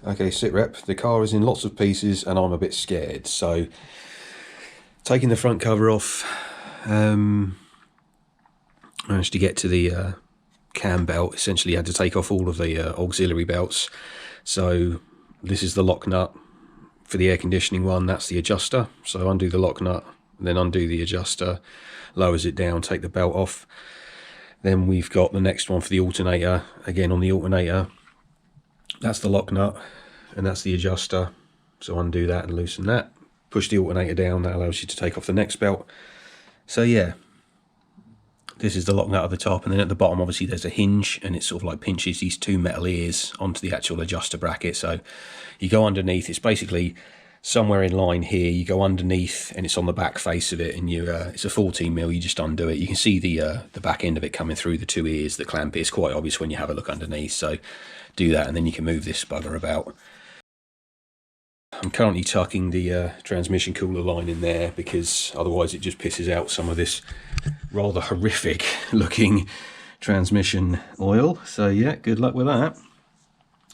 Okay, sit rep. The car is in lots of pieces and I'm a bit scared. So, taking the front cover off, managed to get to the cam belt. Essentially had to take off all of the auxiliary belts. So, this is the lock nut for the air conditioning one. That's the adjuster. So, undo the lock nut, then undo the adjuster, lowers it down, take the belt off. Then we've got the next one for the alternator. Again, on the alternator, that's the lock nut and that's the adjuster. So undo that and loosen that. Push the alternator down, that allows you to take off the next belt. So yeah, this is the lock nut at the top, and then at the bottom obviously there's a hinge, and it sort of like pinches these two metal ears onto the actual adjuster bracket. So you go underneath, it's basically somewhere in line here, you go underneath and it's on the back face of it, and you it's a 14mm, you just undo it. You can see the back end of it coming through the two ears that clamp it. It's quite obvious when you have a look underneath, so do that and then you can move this bugger about. I'm currently tucking the transmission cooler line in there because otherwise it just pisses out some of this rather horrific looking transmission oil. So yeah, good luck with that.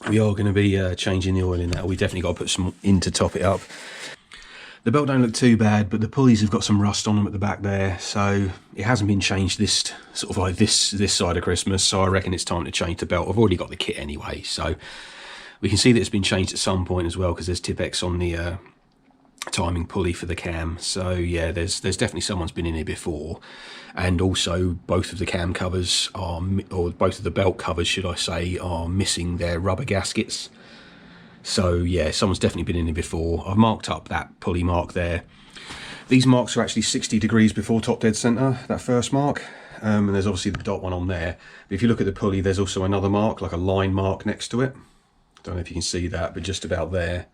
We are going to be changing the oil in that. We definitely got to put some in to top it up. The belt don't look too bad, but the pulleys have got some rust on them at the back there, so it hasn't been changed this sort of like this side of Christmas. So I reckon it's time to change the belt. I've already got the kit anyway, so we can see that it's been changed at some point as well because there's Tipex on the timing pulley for the cam. So yeah, there's definitely someone's been in here before, and also both of the cam covers are, or both of the belt covers should I say, are missing their rubber gaskets. So yeah, someone's definitely been in here before. I've marked up that pulley mark there. These marks are actually 60 degrees before top dead center, that first mark, and there's obviously the dot one on there. But if you look at the pulley, there's also another mark, like a line mark next to it. Don't know if you can see that, but just about there,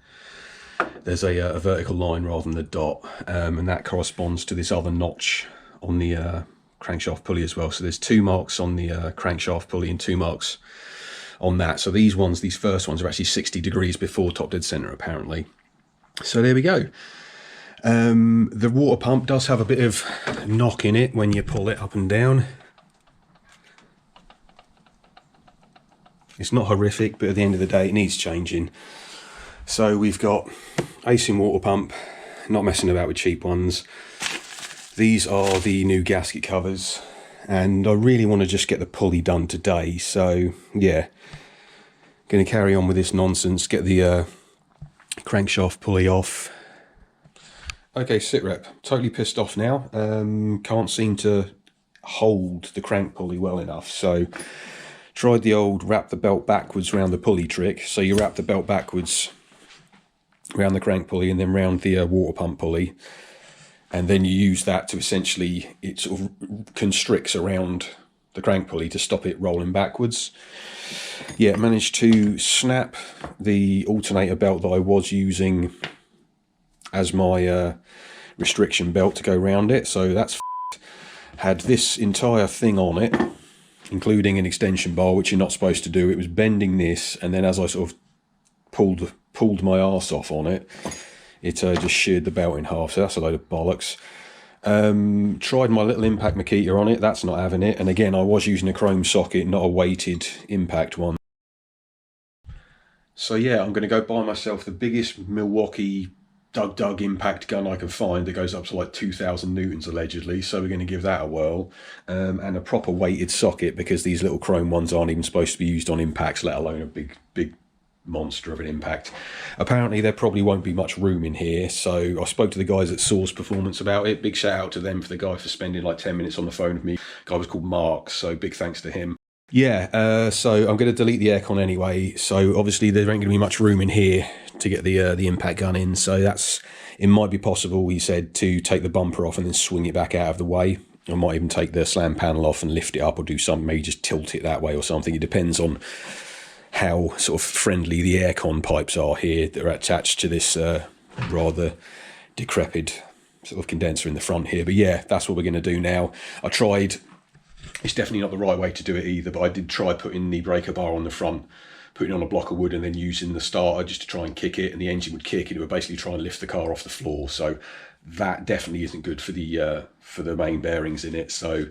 there's a vertical line rather than the dot, and that corresponds to this other notch on the crankshaft pulley as well. So there's two marks on the crankshaft pulley and two marks on that. So these first ones are actually 60 degrees before top dead center apparently. So there we go. The water pump does have a bit of knock in it when you pull it up and down. It's not horrific, but at the end of the day it needs changing. So we've got Aisin water pump, not messing about with cheap ones. These are the new gasket covers, and I really want to just get the pulley done today. So yeah, going to carry on with this nonsense, get the crankshaft pulley off. Okay, sit rep, totally pissed off now. Can't seem to hold the crank pulley well enough, so tried the old wrap the belt backwards round the pulley trick. So you wrap the belt backwards round the crank pulley and then round the water pump pulley, and then you use that to essentially, it sort of constricts around the crank pulley to stop it rolling backwards. Yeah, managed to snap the alternator belt that I was using as my restriction belt to go round it, so that's had this entire thing on it, including an extension bar, which you're not supposed to do. It was bending this, and then as I sort of pulled my arse off on it, it just sheared the belt in half. So that's a load of bollocks. Tried my little impact Makita on it, that's not having it. And again, I was using a chrome socket, not a weighted impact one. So yeah, I'm going to go buy myself the biggest Milwaukee Dug impact gun I can find that goes up to like 2,000 newtons allegedly. So we're going to give that a whirl, and a proper weighted socket, because these little chrome ones aren't even supposed to be used on impacts, let alone a big monster of an impact. Apparently there probably won't be much room in here, so I spoke to the guys at Source Performance about it. Big shout out to them for the guy for spending like 10 minutes on the phone with me. The guy was called Mark, so big thanks to him. Yeah, so I'm going to delete the aircon anyway, so obviously there ain't going to be much room in here to get the impact gun in, so it might be possible, he said, to take the bumper off and then swing it back out of the way. I might even take the slam panel off and lift it up, or do something, maybe just tilt it that way or something. It depends on how sort of friendly the aircon pipes are here that are attached to this rather decrepit sort of condenser in the front here. But yeah, that's what we're going to do now. I tried, it's definitely not the right way to do it either, but I did try putting the breaker bar on the front, putting it on a block of wood and then using the starter just to try and kick it, and the engine would kick, and it would basically try and lift the car off the floor. So that definitely isn't good for the main bearings in it, so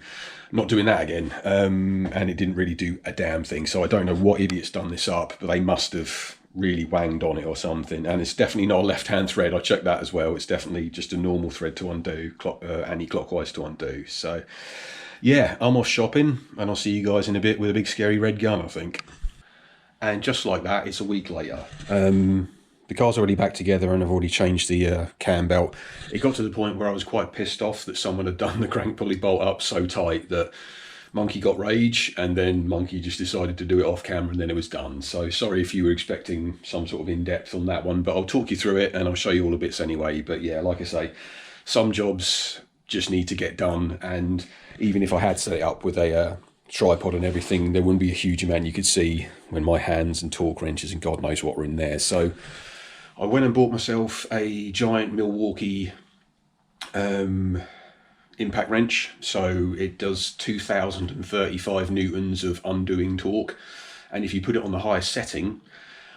not doing that again. And it didn't really do a damn thing, so I don't know what idiot's done this up, but they must have really wanged on it or something. And it's definitely not a left-hand thread. I checked that as well. It's definitely just a normal thread to undo, anti-clockwise to undo. So yeah, I'm off shopping, and I'll see you guys in a bit with a big scary red gun, I think. And just like that, it's a week later. The car's already back together, and I've already changed the cam belt. It got to the point where I was quite pissed off that someone had done the crank pulley bolt up so tight that Monkey got rage, and then Monkey just decided to do it off camera, and then it was done. So sorry if you were expecting some sort of in-depth on that one, but I'll talk you through it and I'll show you all the bits anyway. But yeah, like I say, some jobs just need to get done, and even if I had set it up with a tripod and everything, there wouldn't be a huge amount you could see when my hands and torque wrenches and God knows what were in there. So I went and bought myself a giant Milwaukee impact wrench. So it does 2035 newtons of undoing torque, and if you put it on the highest setting,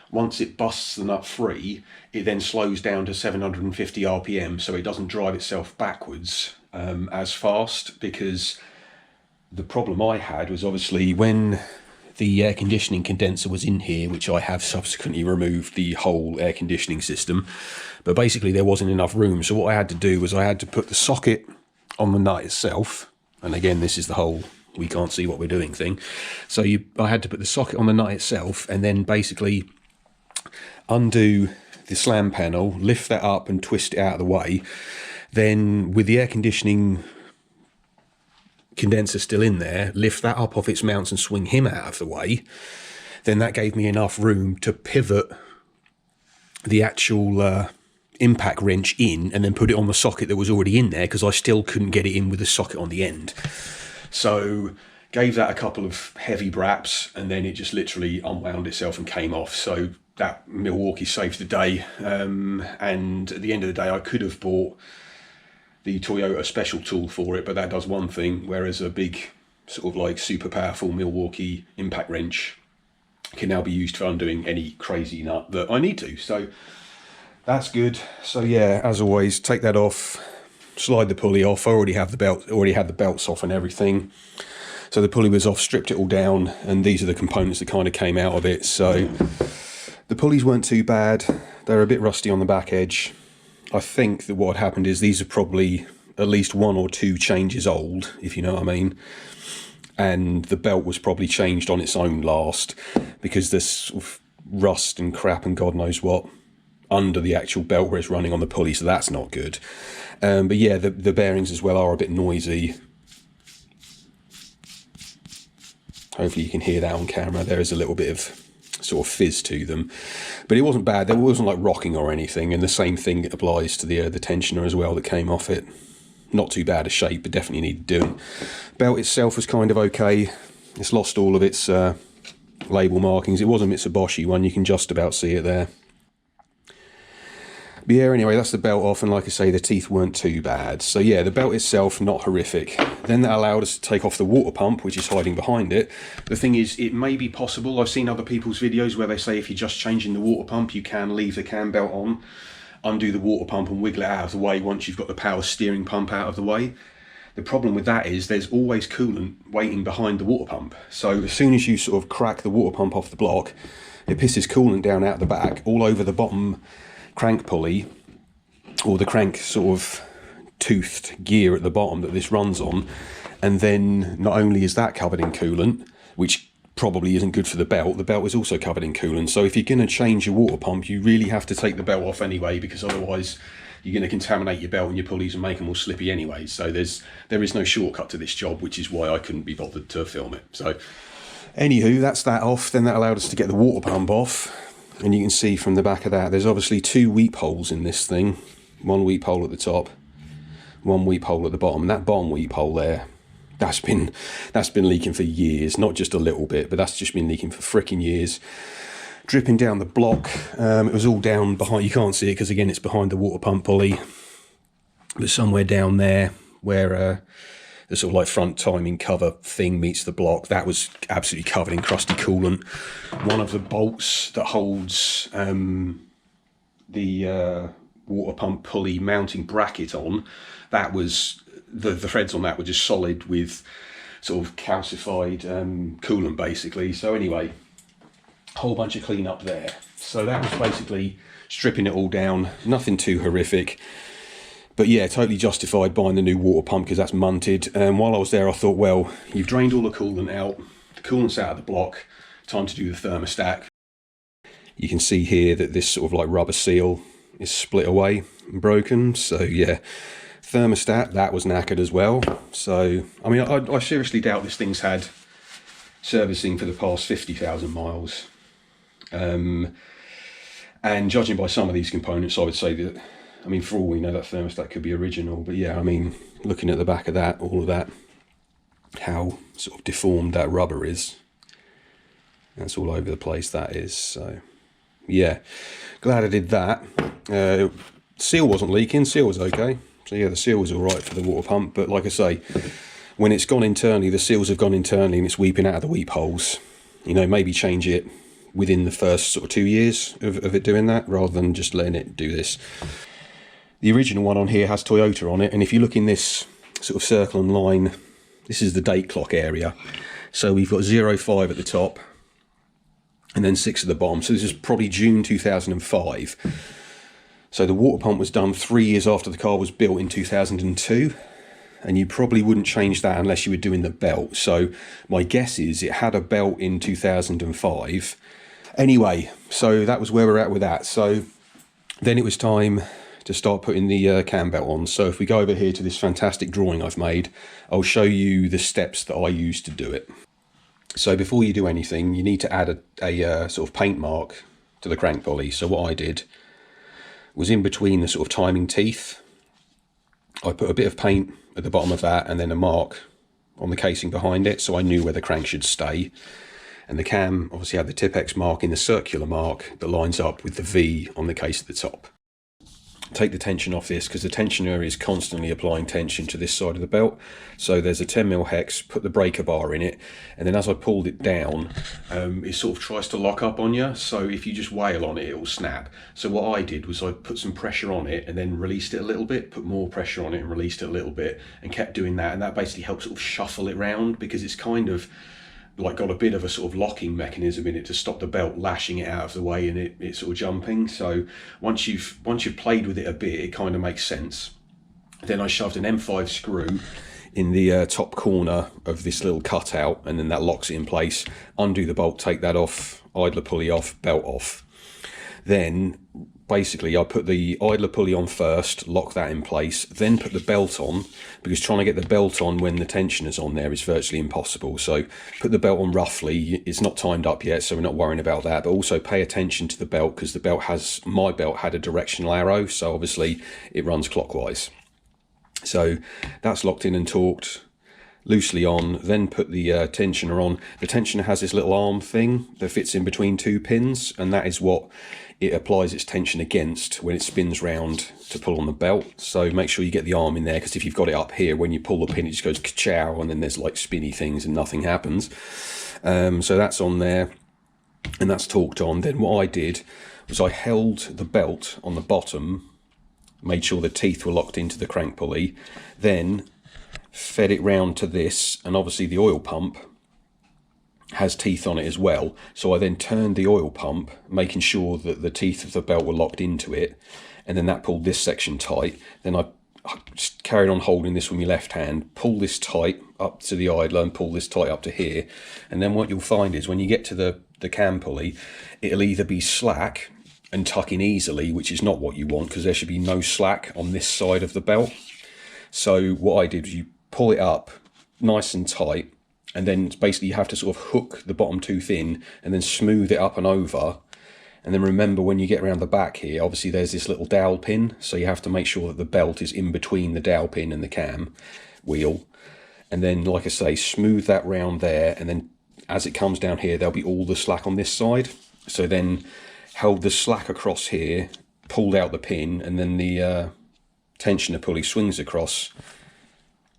once it busts the nut free, it then slows down to 750 RPM, so it doesn't drive itself backwards as fast. Because the problem I had was, obviously, when the air conditioning condenser was in here, which I have subsequently removed the whole air conditioning system, but basically there wasn't enough room. So what I had to do was I had to put the socket on the nut itself, and again, this is the whole we can't see what we're doing thing. So I had to put the socket on the nut itself, and then basically undo the slam panel, lift that up and twist it out of the way. Then with the air conditioning condenser still in there, lift that up off its mounts and swing him out of the way. Then that gave me enough room to pivot the actual impact wrench in, and then put it on the socket that was already in there, because I still couldn't get it in with the socket on the end. So gave that a couple of heavy braps, and then it just literally unwound itself and came off. So that Milwaukee saved the day. And at the end of the day, I could have bought the Toyota special tool for it, but that does one thing, whereas a big sort of like super powerful Milwaukee impact wrench can now be used for undoing any crazy nut that I need to. So that's good. So yeah, as always, take that off, slide the pulley off. I already have the belt, already had the belts off and everything. So the pulley was off, stripped it all down, and these are the components that kind of came out of it. So the pulleys weren't too bad. They're a bit rusty on the back edge. I think that what happened is these are probably at least 1 or 2 changes old, if you know what I mean. And the belt was probably changed on its own last, because there's sort of rust and crap and God knows what under the actual belt where it's running on the pulley, so that's not good. But yeah, the bearings as well are a bit noisy. Hopefully you can hear that on camera. There is a little bit of sort of fizz to them, but it wasn't bad. There wasn't like rocking or anything, and the same thing applies to the tensioner as well that came off it. Not too bad a shape, but definitely needed doing. Belt itself was kind of okay. It's lost all of its label markings. It was a Mitsubishi one, you can just about see it there. But yeah, anyway, that's the belt off, and like I say, the teeth weren't too bad. So yeah, the belt itself, not horrific. Then that allowed us to take off the water pump, which is hiding behind it. The thing is, it may be possible, I've seen other people's videos where they say if you're just changing the water pump, you can leave the cam belt on, undo the water pump and wiggle it out of the way once you've got the power steering pump out of the way. The problem with that is there's always coolant waiting behind the water pump. So as soon as you sort of crack the water pump off the block, it pisses coolant down out the back, all over the bottom crank pulley, or the crank sort of toothed gear at the bottom that this runs on. And then not only is that covered in coolant, which probably isn't good for the belt is also covered in coolant. So if you're going to change your water pump, you really have to take the belt off anyway, because otherwise you're going to contaminate your belt and your pulleys and make them all slippy anyway. So there is no shortcut to this job, which is why I couldn't be bothered to film it. So anywho, that's that off. Then that allowed us to get the water pump off, and you can see from the back of that, there's obviously 2 weep holes in this thing. 1 weep hole at the top, 1 weep hole at the bottom. And that bottom weep hole there, that's been leaking for years, not just a little bit, but that's just been leaking for frickin' years. Dripping down the block. It was all down behind, you can't see it because again it's behind the water pump pulley, but somewhere down there where the sort of like front timing cover thing meets the block, that was absolutely covered in crusty coolant. One of the bolts that holds the water pump pulley mounting bracket on, that was the threads on that were just solid with sort of calcified coolant basically. So anyway, a whole bunch of clean up there. So that was basically stripping it all down, nothing too horrific. But yeah, totally justified buying the new water pump because that's munted. And while I was there, I thought, well, you've drained all the coolant out, the coolant's out of the block, time to do the thermostat. You can see here that this sort of like rubber seal is split away and broken. So yeah, thermostat, that was knackered as well. So, I mean, I seriously doubt this thing's had servicing for the past 50,000 miles. And judging by some of these components, I would say that, I mean, for all we know, that thermostat could be original. But yeah, I mean, looking at the back of that, all of that, how sort of deformed that rubber is. That's all over the place, that is. So yeah, glad I did that. Seal wasn't leaking, seal was okay. So yeah, the seal was all right for the water pump. But like I say, when it's gone internally, the seals have gone internally and it's weeping out of the weep holes. You know, maybe change it within the first sort of 2 years of it doing that, rather than just letting it do this. The original one on here has Toyota on it, and if you look in this sort of circle and line, this is the date clock area. So we've got 05 at the top, and then 6 at the bottom. So this is probably June 2005. So the water pump was done 3 years after the car was built in 2002. And you probably wouldn't change that unless you were doing the belt. So my guess is it had a belt in 2005. Anyway, so that was where we're at with that. So then it was time to start putting the cam belt on. So if we go over here to this fantastic drawing I've made, I'll show you the steps that I use to do it. So before you do anything, you need to add a sort of paint mark to the crank pulley. So what I did was, in between the sort of timing teeth, I put a bit of paint at the bottom of that and then a mark on the casing behind it, so I knew where the crank should stay. And the cam obviously had the Tipex mark in the circular mark that lines up with the V on the case at the top. Take the tension off this, because the tensioner is constantly applying tension to this side of the belt. So there's a 10mm hex, put the breaker bar in it, and then as I pulled it down, it sort of tries to lock up on you. So if you just wail on it, it will snap. So what I did was I put some pressure on it and then released it a little bit, put more pressure on it and released it a little bit, and kept doing that. And that basically helps sort of shuffle it round, because it's kind of like got a bit of a sort of locking mechanism in it to stop the belt lashing it out of the way and it sort of jumping. So once you've played with it a bit, it kind of makes sense. Then I shoved an M5 screw in the top corner of this little cutout, and then that locks it in place. Undo the bolt, take that off, idler pulley off, belt off. Then basically I put the idler pulley on first, lock that in place, then put the belt on, because trying to get the belt on when the tensioner's on there is virtually impossible. So put the belt on roughly, it's not timed up yet, so we're not worrying about that. But also pay attention to the belt, because the belt has, my belt had a directional arrow, so obviously it runs clockwise. So that's locked in and torqued loosely on. Then put the tensioner on. The tensioner has this little arm thing that fits in between 2 pins, and that is what it applies its tension against when it spins round to pull on the belt. So make sure you get the arm in there, because if you've got it up here, when you pull the pin, it just goes ka-chow, and then there's like spinny things and nothing happens. So that's on there, and that's torqued on. Then what I did was I held the belt on the bottom, made sure the teeth were locked into the crank pulley, then fed it round to this, and obviously the oil pump has teeth on it as well. So I then turned the oil pump, making sure that the teeth of the belt were locked into it, and then that pulled this section tight. Then I just carried on holding this with my left hand, pull this tight up to the idler and pull this tight up to here. And then what you'll find is when you get to the cam pulley, it'll either be slack and tuck in easily, which is not what you want, because there should be no slack on this side of the belt. So what I did was you pull it up nice and tight, and then basically you have to sort of hook the bottom tooth in and then smooth it up and over. And then remember, when you get around the back here, obviously there's this little dowel pin, so you have to make sure that the belt is in between the dowel pin and the cam wheel. And then, like I say, smooth that round there, and then as it comes down here, there'll be all the slack on this side. So then held the slack across here, pulled out the pin, and then the tensioner pulley swings across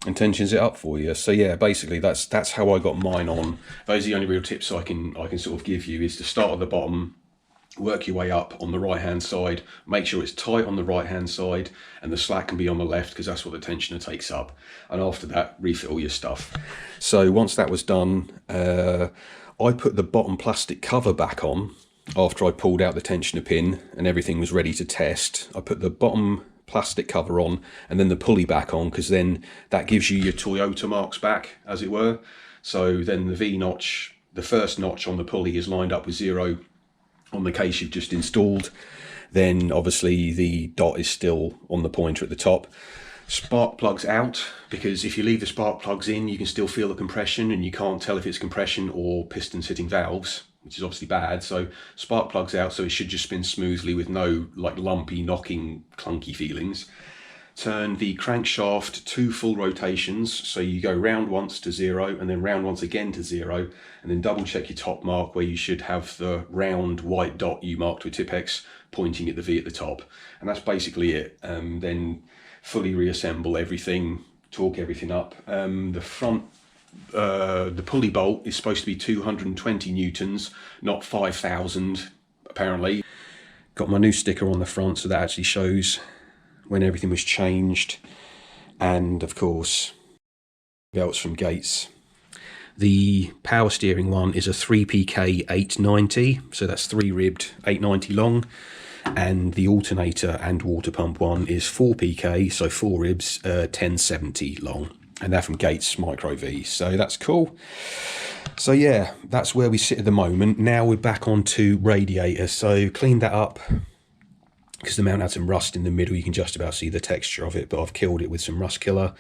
and tensions it up for you. So yeah, basically that's how I got mine on. Those are the only real tips I can sort of give you, is to start at the bottom, work your way up on the right hand side, make sure it's tight on the right hand side, and the slack can be on the left, because that's what the tensioner takes up. And after that, refit all your stuff. So once that was done, I put the bottom plastic cover back on after I pulled out the tensioner pin and everything was ready to test. I put the bottom plastic cover on and then the pulley back on, because then that gives you your Toyota marks back, as it were. So then the V-notch, the first notch on the pulley, is lined up with 0 on the case you've just installed. Then obviously the dot is still on the pointer at the top. Spark plugs out, because if you leave the spark plugs in, you can still feel the compression and you can't tell if it's compression or pistons hitting valves, which is obviously bad. So spark plugs out, so it should just spin smoothly with no like lumpy, knocking, clunky feelings. Turn the crankshaft 2 full rotations, so you go round once to 0 and then round once again to 0, and then double check your top mark where you should have the round white dot you marked with Tipex pointing at the V at the top. And that's basically it. Then fully reassemble everything, torque everything up. The front, the pulley bolt is supposed to be 220 newtons, not 5,000 apparently. Got my new sticker on the front, so that actually shows when everything was changed. And of course, belts from Gates. The power steering one is a 3PK 890, so that's 3-ribbed 890 long. And the alternator and water pump one is 4PK, so 4 ribs, 1070 long. And they're from Gates Micro V, so that's cool. So yeah, that's where we sit at the moment. Now we're back onto radiator. So cleaned that up, because the mount had some rust in the middle. You can just about see the texture of it, but I've killed it with some rust killer.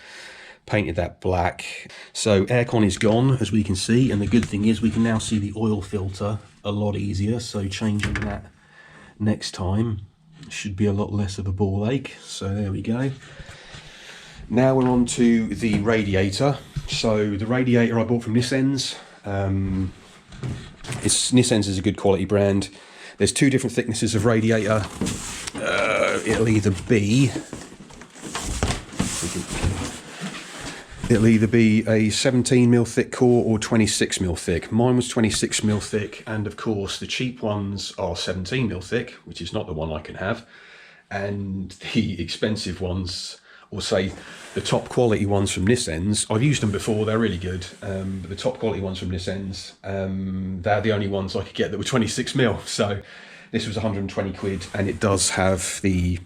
Painted that black. So aircon is gone, as we can see, and the good thing is we can now see the oil filter a lot easier, so changing that next time should be a lot less of a ball ache. So there we go. Now we're on to the radiator. So the radiator I bought from Nissens. Nissens is a good quality brand. There's 2 different thicknesses of radiator. It'll either be a 17mm thick core or 26mm thick. Mine was 26mm thick, and of course the cheap ones are 17mm thick, which is not the one I can have. And the expensive ones, or say the top quality ones from Nissens, I've used them before, they're really good. But the top quality ones from Nissens, they're the only ones I could get that were 26mm. So this was 120 quid, and it does have the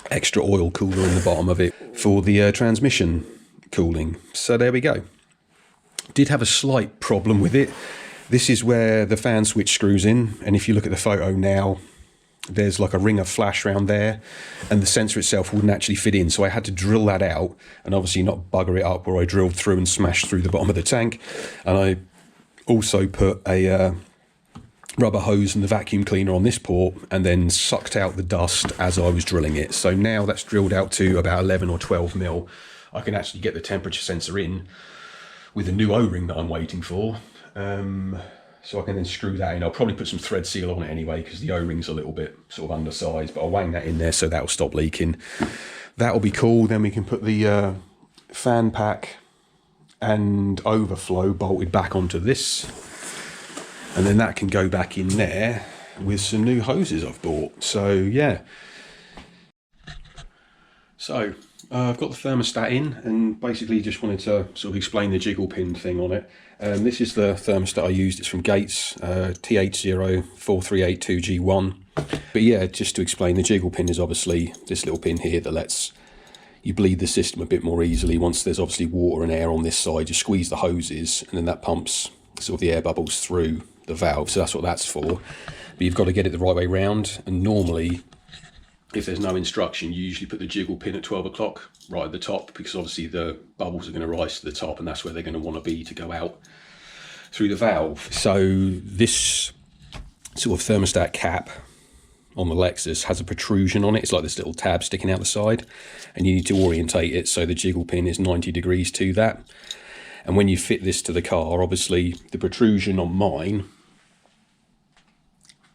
extra oil cooler in the bottom of it for the transmission cooling. So there we go. Did have a slight problem with it. This is where the fan switch screws in, and if you look at the photo now, there's like a ring of flash around there, and the sensor itself wouldn't actually fit in, so I had to drill that out, and obviously not bugger it up where I drilled through and smashed through the bottom of the tank. And I also put a rubber hose and the vacuum cleaner on this port, and then sucked out the dust as I was drilling it. So now that's drilled out to about 11 or 12 mil. I can actually get the temperature sensor in with a new O-ring that I'm waiting for. So I can then screw that in. I'll probably put some thread seal on it anyway, because the O-ring's a little bit sort of undersized, but I'll wang that in there so that'll stop leaking. That'll be cool. Then we can put the fan pack and overflow bolted back onto this, and then that can go back in there with some new hoses I've bought. So yeah. So I've got the thermostat in, and basically just wanted to sort of explain the jiggle pin thing on it. This is the thermostat I used. It's from Gates, T804382G1. But yeah, just to explain, the jiggle pin is obviously this little pin here that lets you bleed the system a bit more easily. Once there's obviously water and air on this side, you squeeze the hoses, and then that pumps sort of the air bubbles through the valve. So that's what that's for. But you've got to get it the right way round, and normally, if there's no instruction, you usually put the jiggle pin at 12 o'clock right at the top, because obviously the bubbles are going to rise to the top, and that's where they're going to want to be to go out through the valve. So this sort of thermostat cap on the Lexus has a protrusion on it. It's like this little tab sticking out the side, and you need to orientate it so the jiggle pin is 90 degrees to that. And when you fit this to the car, obviously the protrusion on mine,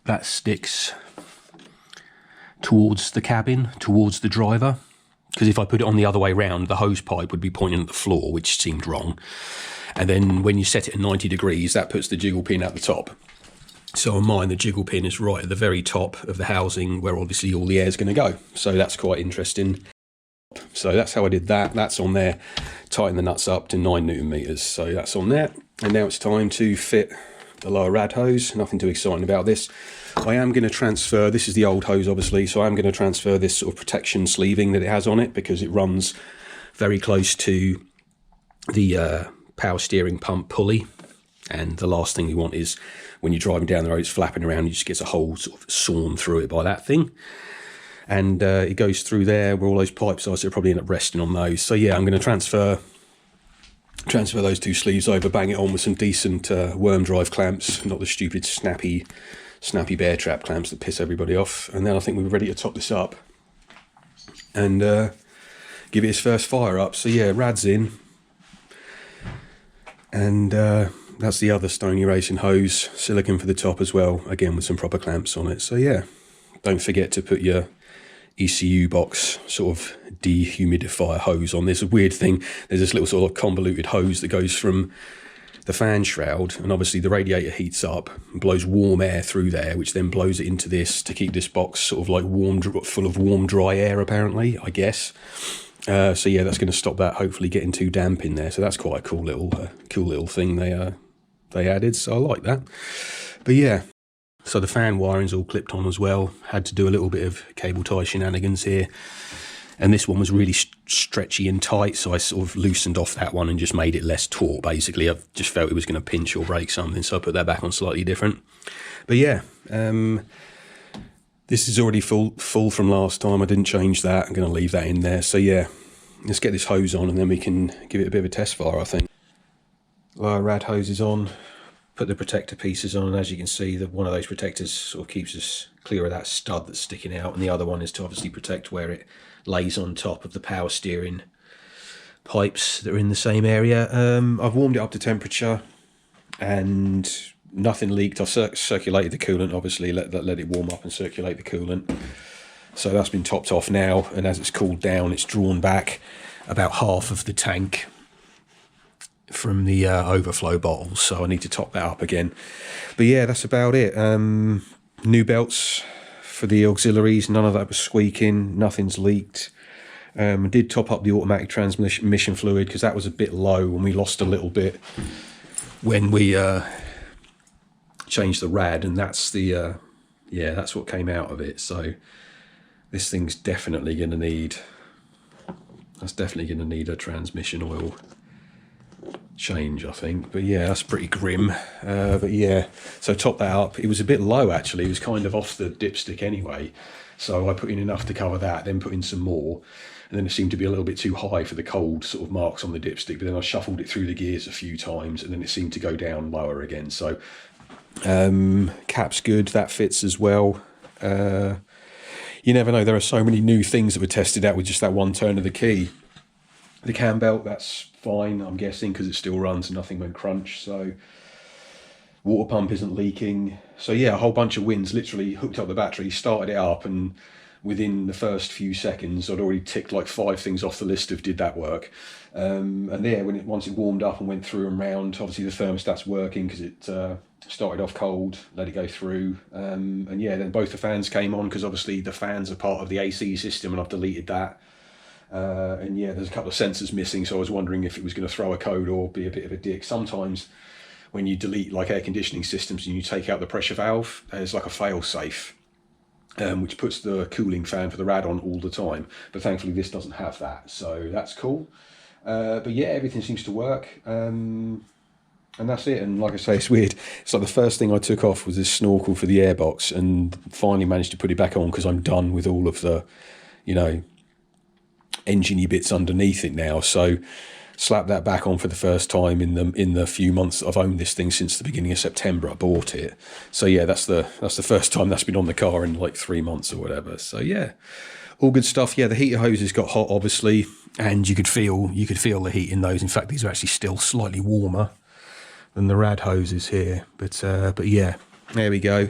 that sticks towards the cabin, towards the driver, because if I put it on the other way round, the hose pipe would be pointing at the floor, which seemed wrong. And then when you set it at 90 degrees, that puts the jiggle pin at the top. So on mine, the jiggle pin is right at the very top of the housing, where obviously all the air is going to go. So that's quite interesting. So that's how I did that. That's on there. Tighten the nuts up to 9 Newton meters. So that's on there. And now it's time to fit the lower rad hose. Nothing too exciting about this. I am going to transfer, this is the old hose obviously, so I'm going to transfer this sort of protection sleeving that it has on it, because it runs very close to the power steering pump pulley, and the last thing you want is when you're driving down the road, it's flapping around, you just get a hole sort of sawn through it by that thing. And it goes through there where all those pipes are, so it'll probably end up resting on those. So yeah, I'm going to transfer those two sleeves over, bang it on with some decent worm drive clamps, not the stupid snappy bear trap clamps that piss everybody off. And then I think we're ready to top this up and give it its first fire up. So yeah, rad's in, and that's the other Stoney Racing hose, silicone for the top as well, again with some proper clamps on it. So yeah, don't forget to put your ECU box sort of dehumidifier hose on. There's a weird thing, there's this little sort of convoluted hose that goes from the fan shroud, and obviously the radiator heats up and blows warm air through there, which then blows it into this to keep this box sort of like full of warm dry air, apparently, I guess. So yeah, that's going to stop that hopefully getting too damp in there. So that's quite a cool little thing they added, so I like that. But yeah, so the fan wiring's all clipped on as well. Had to do a little bit of cable tie shenanigans here, and this one was really stretchy and tight, so I sort of loosened off that one and just made it less taut. Basically, I just felt it was going to pinch or break something, so I put that back on slightly different. But yeah, this is already full from last time. I didn't change that. I'm going to leave that in there. So yeah, let's get this hose on and then we can give it a bit of a test fire, I think. Lower rad hose is on. Put the protector pieces on, and as you can see, that one of those protectors sort of keeps us clear of that stud that's sticking out, and the other one is to obviously protect where it lays on top of the power steering pipes that are in the same area. I've warmed it up to temperature and nothing leaked. I've circulated the coolant, obviously, let it warm up and circulate the coolant. So that's been topped off now, and as it's cooled down, it's drawn back about half of the tank from the overflow bottles, so I need to top that up again. But yeah, that's about it. New belts for the auxiliaries, none of that was squeaking, nothing's leaked. I did top up the automatic transmission fluid because that was a bit low and we lost a little bit when we changed the rad, and that's the yeah, that's what came out of it. So this thing's definitely going to need, a transmission oil change, I think. But yeah, that's pretty grim. But yeah, so top that up. It was a bit low actually, it was kind of off the dipstick anyway, so I put in enough to cover that, then put in some more, and then it seemed to be a little bit too high for the cold sort of marks on the dipstick, but then I shuffled it through the gears a few times and then it seemed to go down lower again. So cap's good, that fits as well. You never know, there are so many new things that were tested out with just that one turn of the key. The cam belt, that's fine, I'm guessing, because it still runs and nothing went crunch. So water pump isn't leaking. So yeah, a whole bunch of wins. Literally hooked up the battery, started it up, and within the first few seconds I'd already ticked like 5 things off the list of did that work. And there, once it warmed up and went through and round, obviously the thermostat's working because it started off cold, let it go through, and yeah, then both the fans came on, because obviously the fans are part of the AC system and I've deleted that. And yeah, there's a couple of sensors missing, so I was wondering if it was going to throw a code or be a bit of a dick. Sometimes when you delete like air conditioning systems and you take out the pressure valve, there's like a fail safe, which puts the cooling fan for the rad on all the time. But thankfully this doesn't have that, so that's cool. But yeah, everything seems to work. And that's it. And like I say, it's weird. It's like the first thing I took off was this snorkel for the airbox, and finally managed to put it back on because I'm done with all of the, you know, engine-y bits underneath it now. So slap that back on for the first time in the few months that I've owned this thing, since the beginning of September I bought it. So yeah, that's the first time that's been on the car in like 3 months or whatever. So yeah, all good stuff. Yeah, the heater hoses got hot obviously, and you could feel the heat in those. In fact, these are actually still slightly warmer than the rad hoses here. But yeah, there we go.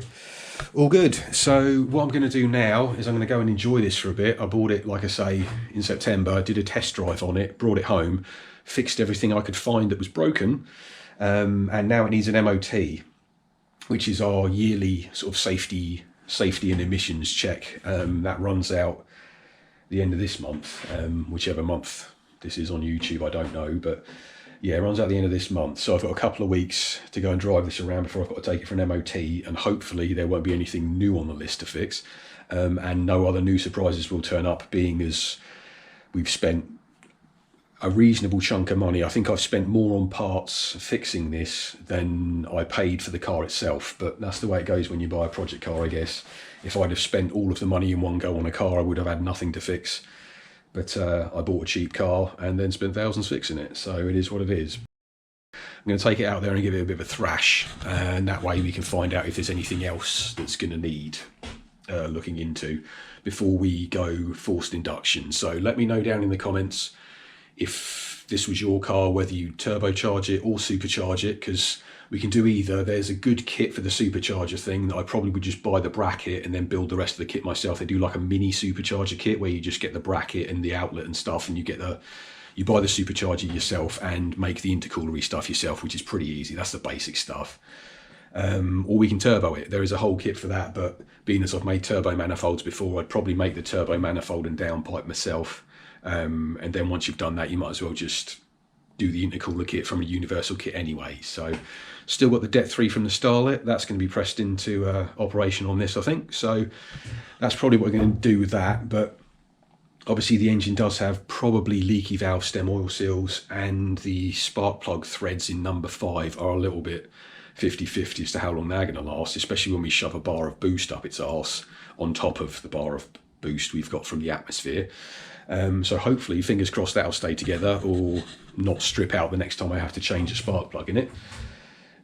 All good. So what I'm going to do now is I'm going to go and enjoy this for a bit. I bought it, like I say, in September. I did a test drive on it, brought it home, fixed everything I could find that was broken, and now it needs an MOT, which is our yearly sort of safety and emissions check. That runs out the end of this month, whichever month this is on YouTube, I don't know, but Yeah, it runs out at the end of this month, so I've got a couple of weeks to go and drive this around before I've got to take it for an MOT, and hopefully there won't be anything new on the list to fix, and no other new surprises will turn up, being as we've spent a reasonable chunk of money. I think I've spent more on parts fixing this than I paid for the car itself, but that's the way it goes when you buy a project car, I guess. If I'd have spent all of the money in one go on a car, I would have had nothing to fix. But I bought a cheap car and then spent thousands fixing it, so it is what it is. I'm going to take it out there and give it a bit of a thrash, and that way we can find out if there's anything else that's going to need looking into before we go forced induction. So let me know down in the comments if this was your car, whether you turbocharge it or supercharge it, because we can do either. There's a good kit for the supercharger thing that I probably would just buy the bracket and then build the rest of the kit myself. They do like a mini supercharger kit where you just get the bracket and the outlet and stuff, and you buy the supercharger yourself and make the intercoolery stuff yourself, which is pretty easy. That's the basic stuff. Or we can turbo it. There is a whole kit for that, but being as I've made turbo manifolds before, I'd probably make the turbo manifold and downpipe myself. And then once you've done that, you might as well just do the intercooler kit from a universal kit anyway. So still got the Det 3 from the Starlet. That's going to be pressed into operation on this, I think. So that's probably what we're going to do with that. But obviously the engine does have probably leaky valve stem oil seals, and the spark plug threads in number 5 are a little bit 50-50 as to how long they're going to last, especially when we shove a bar of boost up its arse on top of the bar of boost we've got from the atmosphere. So hopefully, fingers crossed, that'll stay together or not strip out the next time I have to change a spark plug in it.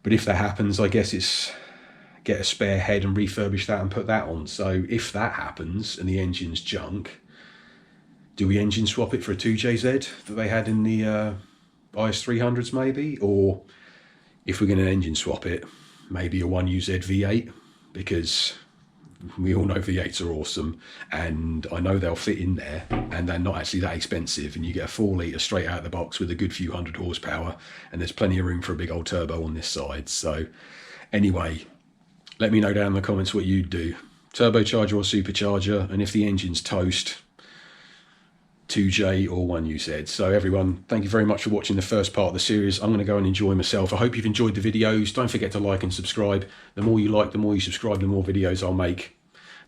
But if that happens, I guess it's get a spare head and refurbish that and put that on. So if that happens and the engine's junk, do we engine swap it for a 2JZ that they had in the is200s maybe? Or if we're going to engine swap it, maybe a 1UZ V8, because we all know V8s are awesome, and I know they'll fit in there, and they're not actually that expensive, and you get a 4 litre straight out of the box with a good few hundred horsepower, and there's plenty of room for a big old turbo on this side. So anyway, let me know down in the comments what you'd do, turbocharger or supercharger, and if the engine's toast, 2J or 1UZ. So everyone, thank you very much for watching the first part of the series. I'm going to go and enjoy myself. I hope you've enjoyed the videos. Don't forget to like and subscribe. The more you like, the more you subscribe, the more videos I'll make.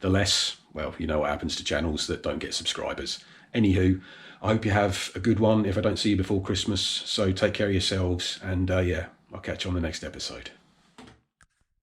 The less, well, you know what happens to channels that don't get subscribers. Anywho, I hope you have a good one if I don't see you before Christmas. So take care of yourselves, and yeah, I'll catch you on the next episode.